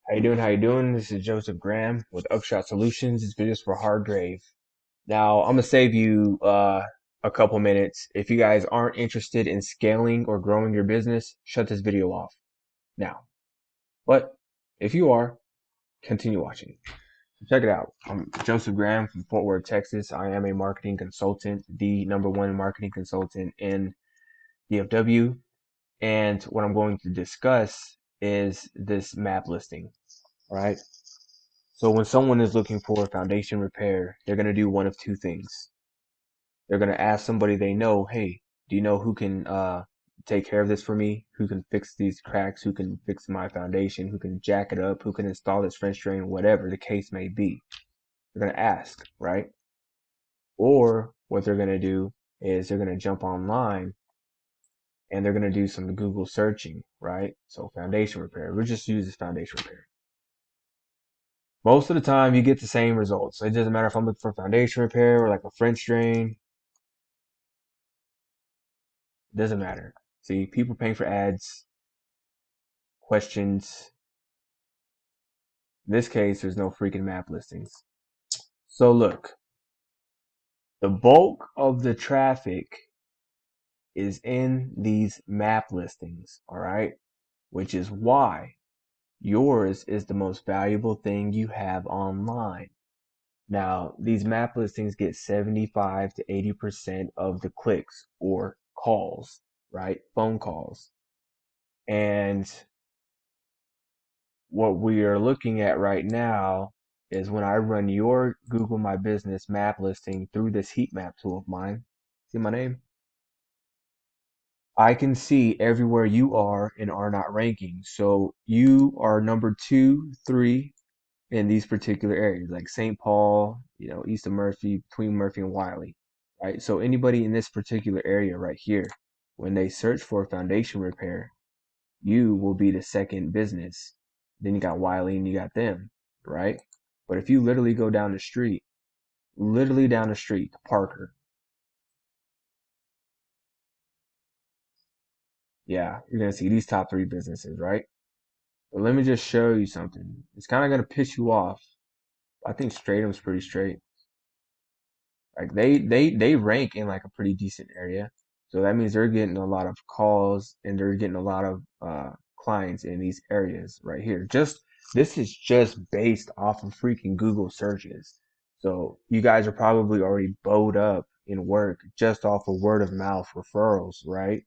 How you doing? How you doing? This is Joseph Graham with UpShot Solutions. This video is for Hargrave. Now, I'm gonna save you a couple minutes. If you guys aren't interested in scaling or growing your business, shut this video off now. But if you are, continue watching. Check it out. I'm Joseph Graham from Fort Worth, Texas. I am a marketing consultant, the #1 marketing consultant in DFW. And what I'm going to discuss is this map listing. All right. So when someone is looking for foundation repair, they're going to do one of two things. They're going to ask somebody they know, hey, do you know who can take care of this for me? Who can fix these cracks? Who can fix my foundation? Who can jack it up? Who can install this French drain? Whatever the case may be. They're going to ask, right? Or what they're going to do is they're going to jump online and they're going to do some Google searching, right? So foundation repair. We'll just use this foundation repair. Most of the time you get the same results. It doesn't matter if I'm looking for foundation repair or like a French drain. It doesn't matter. See, people paying for ads, questions. In this case, there's no freaking map listings. So look, the bulk of the traffic is in these map listings, all right? Which is why yours is the most valuable thing you have online. Now, these map listings get 75 to 80% of the clicks or calls, right? Phone calls. And what we are looking at right now is when I run your Google My Business map listing through this heat map tool of mine. See my name? I can see everywhere you are and are not ranking. So you are number 2, 3 in these particular areas, like St. Paul, east of Murphy, between Murphy and Wiley, right? So anybody in this particular area right here, when they search for foundation repair, you will be the second business. Then you got Wiley and you got them, right? But if you literally go down the street, literally down the street to Parker, yeah, you're gonna see these top 3 businesses, right? But let me just show you something. It's kind of gonna piss you off. I think Stratum's pretty straight. Like they rank in like a pretty decent area. So that means they're getting a lot of calls and they're getting a lot of clients in these areas right here. Just this is just based off of freaking Google searches. So you guys are probably already bowed up in work just off of word of mouth referrals, right?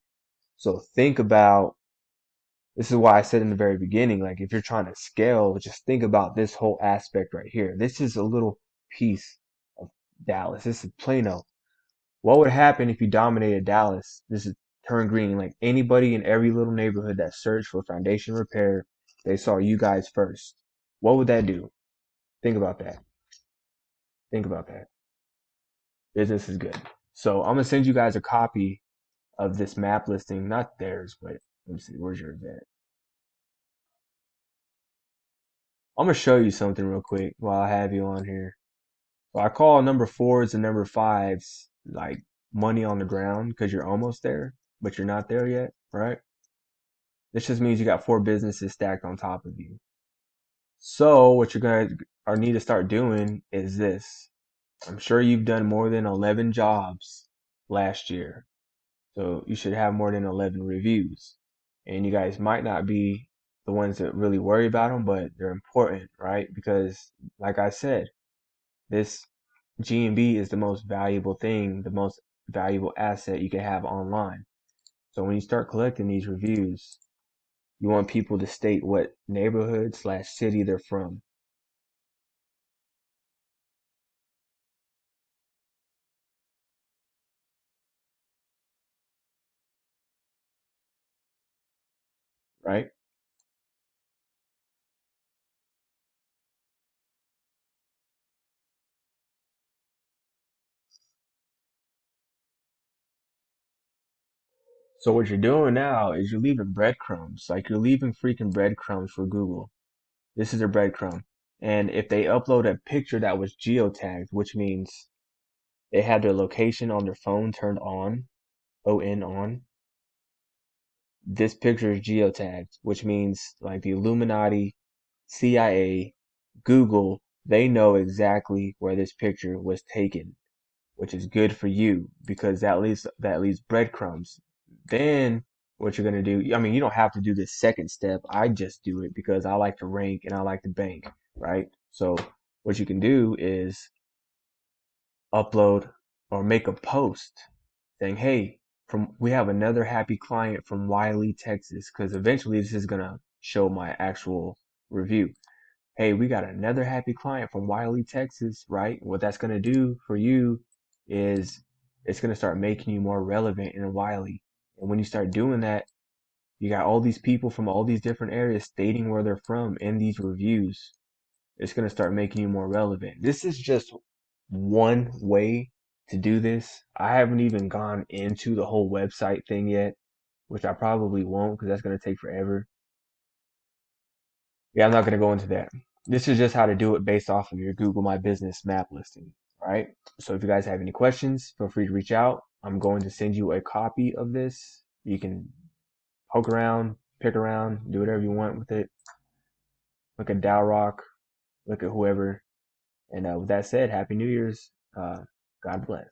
So think about this is why I said in the very beginning, like if you're trying to scale, just think about this whole aspect right here. This is a little piece of Dallas. This is Plano. What would happen if you dominated Dallas? This is turn green. Like anybody in every little neighborhood that searched for foundation repair, they saw you guys first. What would that do? Think about that. Think about that. Business is good. So I'm gonna send you guys a copy of this map listing, not theirs, but let me see, where's yours at? I'm gonna show you something real quick while I have you on here. So I call number 4s and number 5s like money on the ground because you're almost there, but you're not there yet, right? This just means you got 4 businesses stacked on top of you. So what you're gonna or need to start doing is this. I'm sure you've done more than 11 jobs last year. So you should have more than 11 reviews. And you guys might not be the ones that really worry about them, but they're important, right? Because like I said, this G&B is the most valuable thing, the most valuable asset you can have online. So when you start collecting these reviews, you want people to state what neighborhood slash city they're from, right? So what you're doing now is you're leaving breadcrumbs. Like you're leaving freaking breadcrumbs for Google. This is a breadcrumb. And if they upload a picture that was geotagged, which means they had their location on their phone turned on, on, this picture is geotagged, which means like the Illuminati CIA, Google, they know exactly where this picture was taken, which is good for you because that leaves breadcrumbs. Then what you're gonna do, I mean, you don't have to do this second step. I just do it because I like to rank and I like to bank, right? So what you can do is upload or make a post saying, "Hey, from we have another happy client from Wiley, Texas," because eventually this is gonna show my actual review. Hey, we got another happy client from Wiley, Texas, right? What that's going to do for you is it's going to start making you more relevant in Wiley. And when you start doing that, you got all these people from all these different areas stating where they're from in these reviews. It's going to start making you more relevant. This is just one way to do this. I haven't even gone into the whole website thing yet, which I probably won't because that's going to take forever. Yeah, I'm not going to go into that. This is just how to do it based off of your Google My Business map listing, right? So if you guys have any questions, feel free to reach out. I'm going to send you a copy of this. You can poke around, pick around, do whatever you want with it. Look at Rock, look at whoever. And with that said, Happy New Year's. God bless.